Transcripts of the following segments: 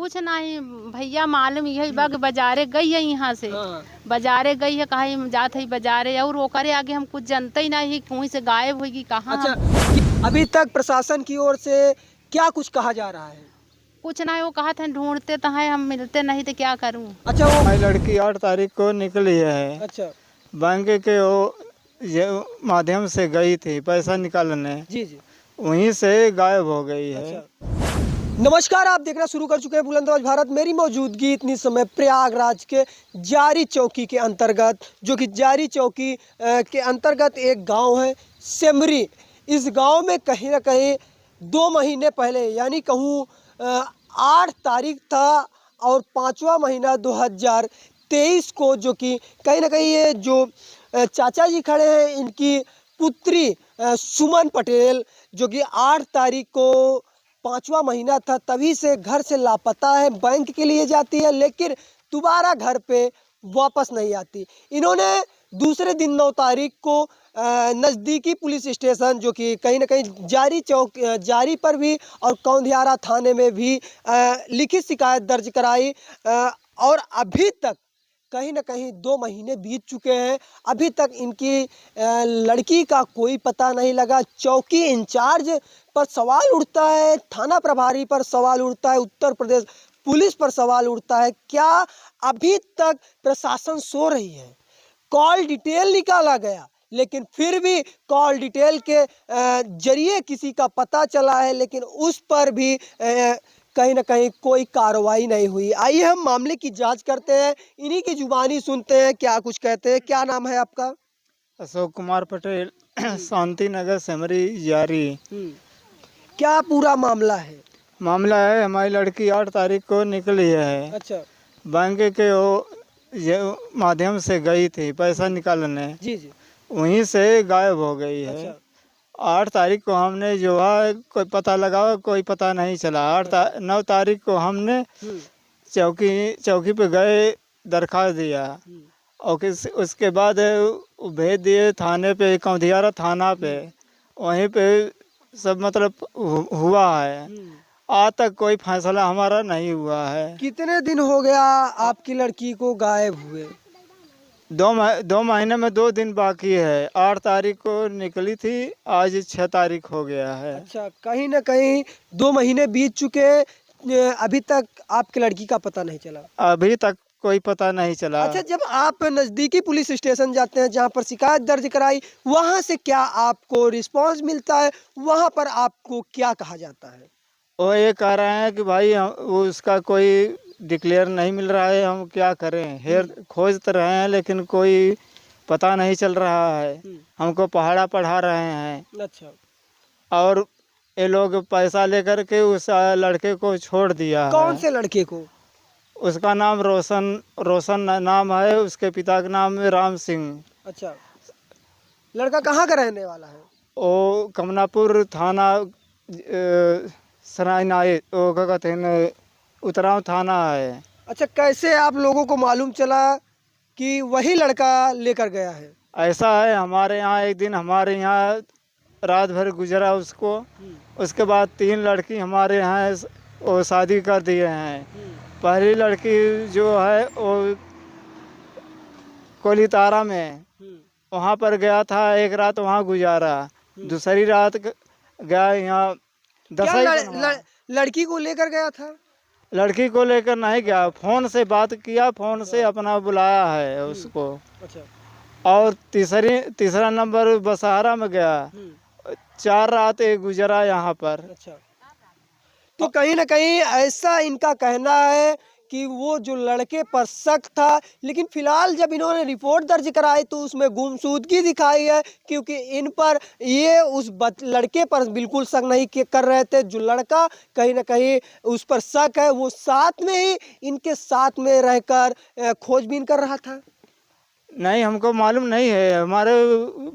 कुछ नहीं भैया, मालूम यही बा कि बाजारे गई है यहाँ से। बाजारे गई है, कहा जात है बाजारे, और ओकरे आगे हम कुछ जानते ही नहीं, कहीं से गायब होगी कहाँ। अच्छा, अभी तक प्रशासन की ओर से क्या कुछ कहा जा रहा है? कुछ नहीं, वो कहा था ढूंढते तो हैं, हम मिलते नहीं तो क्या करूँ। अच्छा, वो हमारी लड़की 8 तारीख को निकली है। अच्छा बैंक के वो ये माध्यम से गई थी पैसा निकालने, जी जी। वहीं से गायब हो गई है। अच्छा, नमस्कार, आप देखना शुरू कर चुके हैं बुलंदराज भारत। मेरी मौजूदगी इतनी समय प्रयागराज के जारी चौकी के अंतर्गत, जो कि जारी चौकी के अंतर्गत एक गांव है सेमरी। इस गांव में कहीं ना कहीं 2 महीने पहले, यानी कहूँ 8 तारीख था और 5वां महीना 2023 को, जो कि कहीं ना कहीं ये जो चाचा जी खड़े हैं, इनकी पुत्री सुमन पटेल, जो कि 8 तारीख को 5वां महीना था, तभी से घर से लापता है। बैंक के लिए जाती है लेकिन दोबारा घर पे वापस नहीं आती। इन्होंने दूसरे दिन 9 तारीख को नज़दीकी पुलिस स्टेशन, जो कि कहीं ना कहीं जारी चौक जारी पर भी और कौंधियारा थाने में भी लिखित शिकायत दर्ज कराई। और अभी तक कहीं ना कहीं 2 महीने बीत चुके हैं, अभी तक इनकी लड़की का कोई पता नहीं लगा। चौकी इंचार्ज पर सवाल उठता है, थाना प्रभारी पर सवाल उठता है, उत्तर प्रदेश पुलिस पर सवाल उठता है। क्या अभी तक प्रशासन सो रही है? कॉल डिटेल निकाला गया, लेकिन फिर भी कॉल डिटेल के जरिए किसी का पता चला है, लेकिन उस पर भी कहीं ना कहीं कोई कार्रवाई नहीं हुई। आइए हम मामले की जांच करते हैं, इन्हीं की जुबानी सुनते हैं क्या कुछ कहते हैं। क्या नाम है आपका? अशोक कुमार पटेल, शांति नगर सेमरी जारी। क्या पूरा मामला है? मामला है, हमारी लड़की 8 तारीख को निकली है। अच्छा बैंक के वो ये माध्यम से गई थी पैसा निकालने, जी जी। वहीं से गायब हो गई है। अच्छा 8 तारीख को हमने जो है कोई पता लगाया, कोई पता नहीं चला। 9 तारीख को हमने चौकी पे गए, दरखास्त दिया, और उसके बाद वो भेज दिए थाने पे, कौंधियारा थाना पे। वहीं पे सब मतलब हुआ है। आज तक कोई फैसला हमारा नहीं हुआ है। कितने दिन हो गया आपकी लड़की को गायब हुए? 2 महीने में 2 दिन बाकी है। 8 तारीख को निकली थी, आज 6 तारीख हो गया है। अच्छा, कहीं ना कहीं 2 महीने बीत चुके, अभी तक आपकी लड़की का पता नहीं चला? अभी तक कोई पता नहीं चला। अच्छा, जब आप नज़दीकी पुलिस स्टेशन जाते हैं जहां पर शिकायत दर्ज कराई, वहां से क्या आपको रिस्पांस मिलता है? वहां पर आपको क्या कहा जाता है? वो ये कह रहे हैं कि भाई वो उसका कोई डिक्लेयर नहीं मिल रहा है, हम क्या करें। हेर खोज तो रहे हैं लेकिन कोई पता नहीं चल रहा है। हमको पहाड़ा पढ़ा रहे हैं। अच्छा, और ये लोग पैसा लेकर के उस लड़के को छोड़ दिया है। कौन से लड़के को? उसका नाम रोशन नाम है, उसके पिता का नाम है राम सिंह। अच्छा, लड़का कहाँ का रहने वाला है? वो कमनापुर थाना सरायनाई, वो क्या कहते हैं, उतराव थाना है। अच्छा, कैसे आप लोगों को मालूम चला कि वही लड़का लेकर गया है? ऐसा है, हमारे यहाँ एक दिन हमारे यहाँ रात भर गुजरा उसको। उसके बाद 3 लड़की हमारे यहाँ वो शादी कर दिए हैं। पहली लड़की जो है वो कोलीतारा में, वहाँ पर गया था, एक रात वहाँ गुजारा। दूसरी रात गया यहाँ क्या लड़की को लेकर गया था? लड़की को लेकर नहीं गया, फ़ोन से बात किया, फ़ोन से अपना बुलाया है उसको। अच्छा, और तीसरा नंबर बसहारा में गया। 4 रात गुजरा यहाँ पर। अच्छा, तो कहीं ना कहीं ऐसा इनका कहना है कि वो जो लड़के पर शक था, लेकिन फिलहाल जब इन्होंने रिपोर्ट दर्ज कराई तो उसमें गुमशुदगी दिखाई है, क्योंकि इन पर ये उस लड़के पर बिल्कुल शक नहीं कर रहे थे। जो लड़का कहीं ना कहीं उस पर शक है, वो साथ में ही इनके साथ में रहकर खोजबीन कर रहा था। नहीं, हमको मालूम नहीं है, हमारे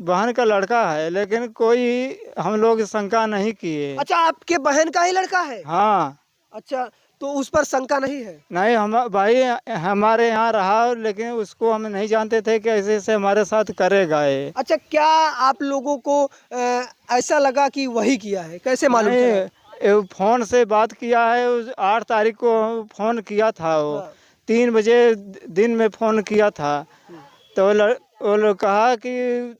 बहन का लड़का है, लेकिन कोई हम लोग शंका नहीं किए। अच्छा, आपके बहन का ही लड़का है? हाँ। अच्छा, तो उस पर शंका नहीं है? नहीं, हम भाई हमारे यहाँ रहा, लेकिन उसको हम नहीं जानते थे कि ऐसे ऐसे हमारे साथ करेगा ये। अच्छा, क्या आप लोगों को ऐसा लगा कि वही किया है? कैसे मालूम चला? फोन से बात किया है, 8 तारीख को फोन किया था। वो हाँ। 3 बजे दिन में फोन किया था। तो वो लोग कहा कि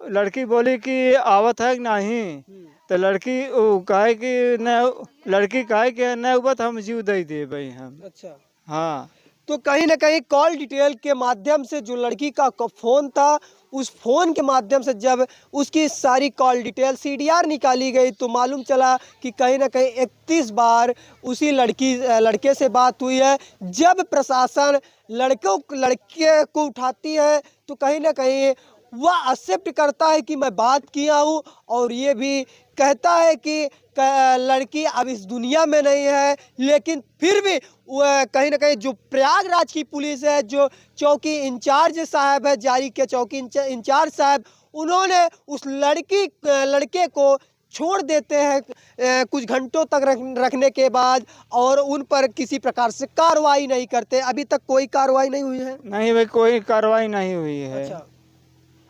लड़की बोली कि आवत है कि नहीं। तो लड़की वो कहे कि न, लड़की कहे कि न उबत हम जीव दे दे भाई हम। अच्छा, हाँ। तो कहीं ना कहीं कॉल डिटेल के माध्यम से जो लड़की का फोन था, उस फोन के माध्यम से जब उसकी सारी कॉल डिटेल सीडीआर निकाली गई तो मालूम चला कि कहीं ना कहीं 31 बार उसी लड़के से बात हुई है। जब प्रशासन लड़के को उठाती है तो कहीं ना कहीं वह एक्सेप्ट करता है कि मैं बात किया हूँ, और ये भी कहता है कि लड़की अब इस दुनिया में नहीं है। लेकिन फिर भी वह कहीं ना कहीं जो प्रयागराज की पुलिस है, जो चौकी इंचार्ज साहब है, जारी के चौकी इंचार्ज साहब, उन्होंने उस लड़के को छोड़ देते हैं कुछ घंटों तक रखने के बाद, और उन पर किसी प्रकार से कार्रवाई नहीं करते। अभी तक कोई कार्रवाई नहीं हुई है। नहीं भाई, कोई कार्रवाई नहीं हुई है। अच्छा,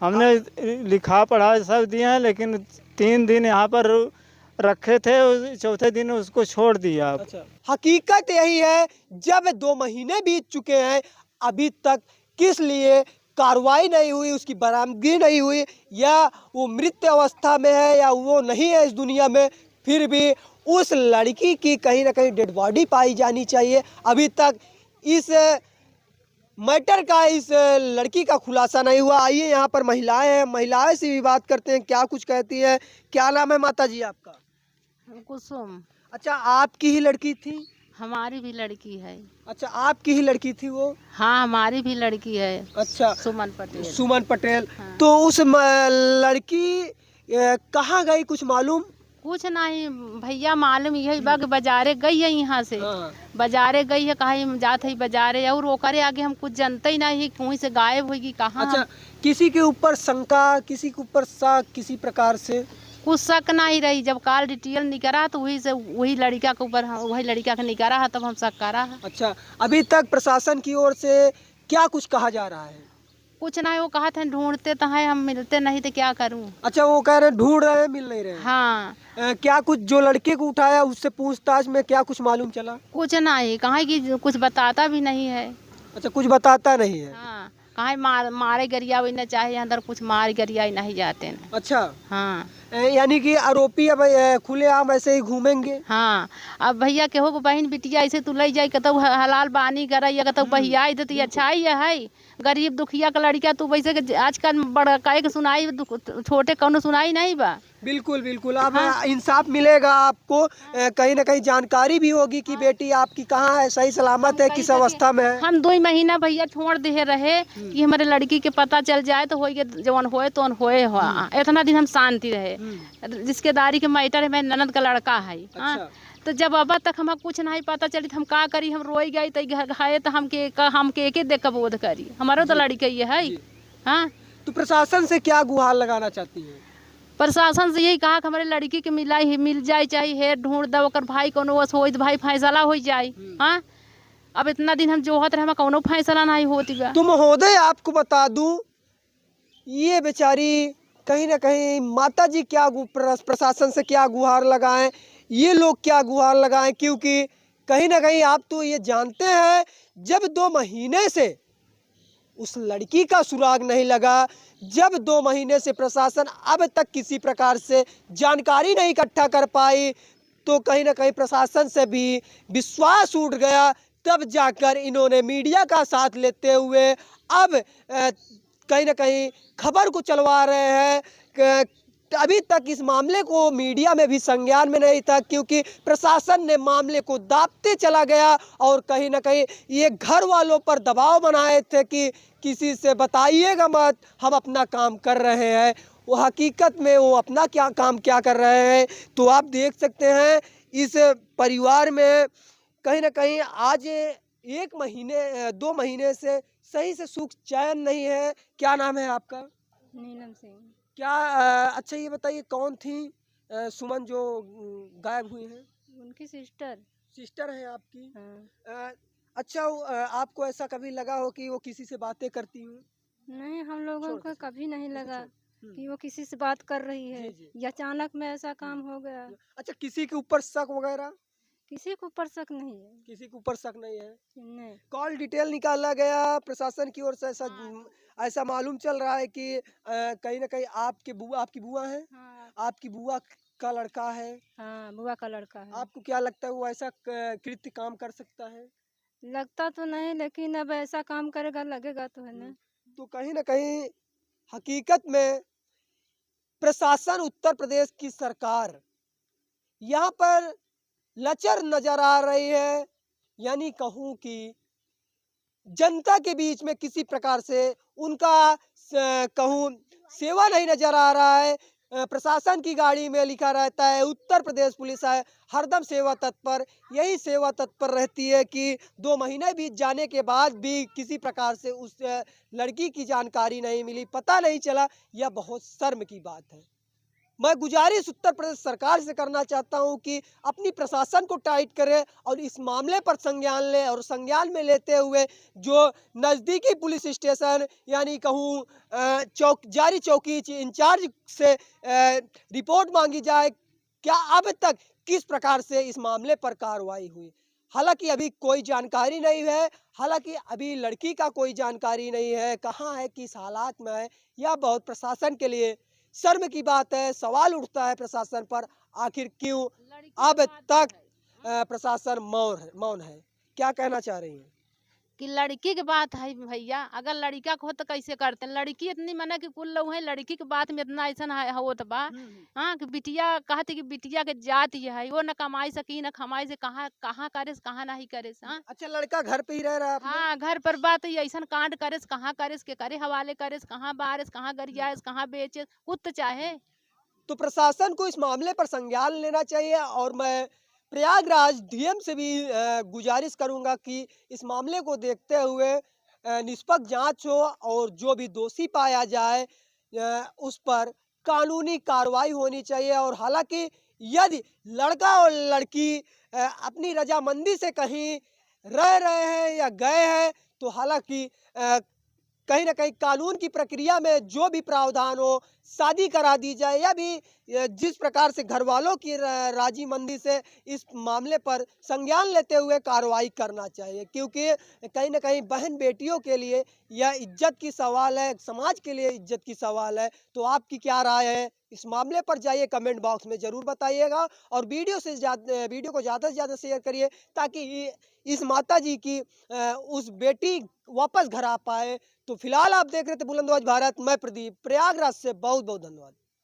हमने लिखा पढ़ा सब दिया है, लेकिन 3 दिन यहाँ पर रखे थे, चौथे दिन उसको छोड़ दिया। अच्छा, हकीकत यही है, जब 2 महीने बीत चुके हैं, अभी तक किस लिए कार्रवाई नहीं हुई, उसकी बरामदगी नहीं हुई, या वो मृत अवस्था में है या वो नहीं है इस दुनिया में, फिर भी उस लड़की की कहीं ना कहीं डेड बॉडी पाई जानी चाहिए। अभी तक इस मैटर का, इस लड़की का खुलासा नहीं हुआ। आइए यहाँ पर महिलाएं हैं, महिलाएं से भी बात करते हैं, क्या कुछ कहती है। क्या नाम है माता जी आपका? कुसुम। अच्छा, आपकी ही लड़की थी? हमारी भी लड़की है। अच्छा, आपकी ही लड़की थी वो? हाँ, हमारी भी लड़की है। अच्छा, सुमन पटेल। सुमन पटेल। हाँ। तो उस लड़की कहाँ गई, कुछ मालूम? कुछ नहीं भैया, मालूम यही बा कि बाजारे गई है यहाँ से। हाँ। बाजारे गई है, कहीं जात है बाजारे, और ओकरे आगे हम कुछ जानते ही नहीं, कहीं से गायब होगी कहाँ। अच्छा, किसी के ऊपर शंका, किसी के ऊपर शक, किसी प्रकार से कुछ शक नहीं रही। जब कॉल डिटेल निकला तो वही लड़का के ऊपर, वही लड़का का निकला है, तब हम शक करा है। अच्छा, अभी तक प्रशासन की ओर से क्या कुछ कहा जा रहा है? कुछ नहीं, वो कहा था ढूंढते तो हैं, हम मिलते नहीं तो क्या करूं। अच्छा, वो कह रहे हैं ढूंढ रहे हैं, मिल नहीं रहे हैं। हाँ। क्या कुछ जो लड़के को उठाया उससे पूछताछ में क्या कुछ मालूम चला? कुछ नहीं, कहा कि कुछ बताता भी नहीं है। अच्छा, कुछ बताता नहीं है। हाँ, कहा मारे गरिया वही न चाहे, अंदर कुछ मार गरिया नहीं जाते न। अच्छा। हाँ। यानी कि आरोपी अब खुलेआम ऐसे ही घूमेंगे? हाँ, अब भैया केहो को बहन बिटिया ऐसे तू ले जाए, कतौ हलाल बानी करई, कतौ बहिया देती, अच्छा ही है। गरीब दुखिया का लड़का तू वैसे आजकल बड़ा कहे के सुनाई, छोटे कौनो सुनाई नहीं बा। बिल्कुल बिल्कुल, अब इंसाफ मिलेगा आपको। कहीं ना कहीं जानकारी भी होगी कि बेटी आपकी कहाँ है, सही सलामत है, किस अवस्था में है। हम 2 महीना भैया छोड़ दे रहे कि हमारे लड़की के पता चल जाए तो होए, जवन होए तो होए हो। इतना दिन हम शांति रहे। रिश्तेदारी के मैटर है, मेरे ननद का लड़का है। अच्छा। तो जब अब तक हमें कुछ नहीं पता चली तो हम का करी, हम रोई गई तो है तो हम के देख बोध करी, हमारो तो लड़की ये है। हाँ, तो प्रशासन से क्या गुहार लगाना चाहती है? प्रशासन से यही कहा कि हमारे लड़की के मिल जाए, चाहे हेर ढूंढ दो, ओकर भाई कोनो वस हो तो भाई फैसला हो जाए। हाँ, अब इतना दिन हम जोहत रहे, हमें कोनो फैसला नहीं होती बा। तो महोदय, आपको बता दूं, ये बेचारी कहीं ना कहीं माता जी क्या प्रशासन से क्या गुहार लगाएं, ये लोग क्या गुहार लगाएं, क्योंकि कहीं ना कहीं आप तो ये जानते हैं, जब 2 महीने से उस लड़की का सुराग नहीं लगा, जब 2 महीने से प्रशासन अब तक किसी प्रकार से जानकारी नहीं इकट्ठा कर पाई, तो कहीं ना कहीं प्रशासन से भी विश्वास उठ गया। तब जाकर इन्होंने मीडिया का साथ लेते हुए अब कहीं ना कहीं खबर को चलवा रहे हैं। अभी तक इस मामले को मीडिया में भी संज्ञान में नहीं था, क्योंकि प्रशासन ने मामले को दाबते चला गया, और कहीं ना कहीं ये घर वालों पर दबाव बनाए थे कि किसी से बताइएगा मत, हम अपना काम कर रहे हैं। वो हकीकत में वो अपना क्या कर रहे हैं। तो आप देख सकते हैं, इस परिवार में कहीं ना कहीं आज 2 महीने से सही से सुख चैन नहीं है। क्या नाम है आपका? नीलम सिंह। क्या अच्छा, ये बताइए, कौन थी सुमन जो गायब हुई है? उनकी सिस्टर। सिस्टर है आपकी? हाँ। अच्छा, आपको ऐसा कभी लगा हो कि वो किसी से बातें करती हूँ? नहीं, हम लोगों को कभी नहीं लगा। कि वो किसी से बात कर रही है, जी, जी। या अचानक में ऐसा काम हो गया। अच्छा, किसी के ऊपर शक वगैरह? किसी को ऊपर शक नहीं है। किसी के ऊपर शक नहीं है। नहीं। कॉल डिटेल निकाला गया प्रशासन की ओर से, ऐसा ऐसा मालूम चल रहा है कि कहीं ना कहीं आपकी बुआ है, हाँ। आपकी बुआ का लड़का है। हाँ, बुआ का लड़का है। आपको क्या लगता है वो ऐसा कृत्य काम कर सकता है? लगता तो नहीं, लेकिन अब ऐसा काम करेगा, लगेगा तो है ना। तो कहीं ना कहीं हकीकत में प्रशासन, उत्तर प्रदेश की सरकार यहाँ पर लचर नजर आ रही है। यानी कहूँ कि जनता के बीच में किसी प्रकार से उनका कहूँ सेवा नहीं नजर आ रहा है। प्रशासन की गाड़ी में लिखा रहता है उत्तर प्रदेश पुलिस है, हरदम सेवा तत्पर। यही सेवा तत्पर रहती है कि 2 महीने बीत जाने के बाद भी किसी प्रकार से उस लड़की की जानकारी नहीं मिली, पता नहीं चला। यह बहुत शर्म की बात है। मैं गुजारिश उत्तर प्रदेश सरकार से करना चाहता हूं कि अपनी प्रशासन को टाइट करे और इस मामले पर संज्ञान ले, और संज्ञान में लेते हुए जो नज़दीकी पुलिस स्टेशन यानी कहूँ जारी चौकी इंचार्ज से रिपोर्ट मांगी जाए, क्या अब तक किस प्रकार से इस मामले पर कार्रवाई हुई। हालांकि अभी कोई जानकारी नहीं है, हालांकि अभी लड़की का कोई जानकारी नहीं है, कहाँ है, किस हालात में है। यह बहुत प्रशासन के लिए शर्म की बात है। सवाल उठता है प्रशासन पर, आखिर क्यों अब तक प्रशासन मौन है। क्या कहना चाह रही हैं? कि लड़की की बात है भैया, अगर लड़का को हो तो कैसे करते। लड़की इतनी मना कि कुल लोग है, लड़की की बात में इतना ऐसा होत बा। हाँ, कि बिटिया कहते कि बिटिया के जात ये है, वो न कमाई सकी न खमाई से कहाँ कहाँ करे कहाँ नहीं करे। हाँ, अच्छा, लड़का घर पे ही रह रहा है अपने? हाँ, घर पर बात ऐसा कांड करे कहाँ करे के करे हवाले करे, कहाँ बारिश कहाँ गरियाए, कहाँ बेचे कुछ चाहे। तो प्रशासन को इस मामले पर संज्ञान लेना चाहिए, और मैं प्रयागराज डीएम से भी गुजारिश करूंगा कि इस मामले को देखते हुए निष्पक्ष जांच हो, और जो भी दोषी पाया जाए उस पर कानूनी कार्रवाई होनी चाहिए। और हालांकि यदि लड़का और लड़की अपनी रजामंदी से कहीं रह रहे हैं या गए हैं, तो हालांकि कहीं ना कहीं कानून की प्रक्रिया में जो भी प्रावधान हो, शादी करा दी जाए, या भी जिस प्रकार से घर वालों की राजी मंदी से इस मामले पर संज्ञान लेते हुए कार्रवाई करना चाहिए। क्योंकि कहीं ना कहीं बहन बेटियों के लिए यह इज्जत की सवाल है, समाज के लिए इज्जत की सवाल है। तो आपकी क्या राय है इस मामले पर, जाइए कमेंट बॉक्स में ज़रूर बताइएगा, और वीडियो को ज़्यादा से ज़्यादा शेयर करिए, ताकि इस माता जी की उस बेटी वापस घर आ पाए। तो फिलहाल आप देख रहे थे बुलंदबाज भारत, मैं प्रदीप, प्रयागराज से। बहुत बहुत धन्यवाद।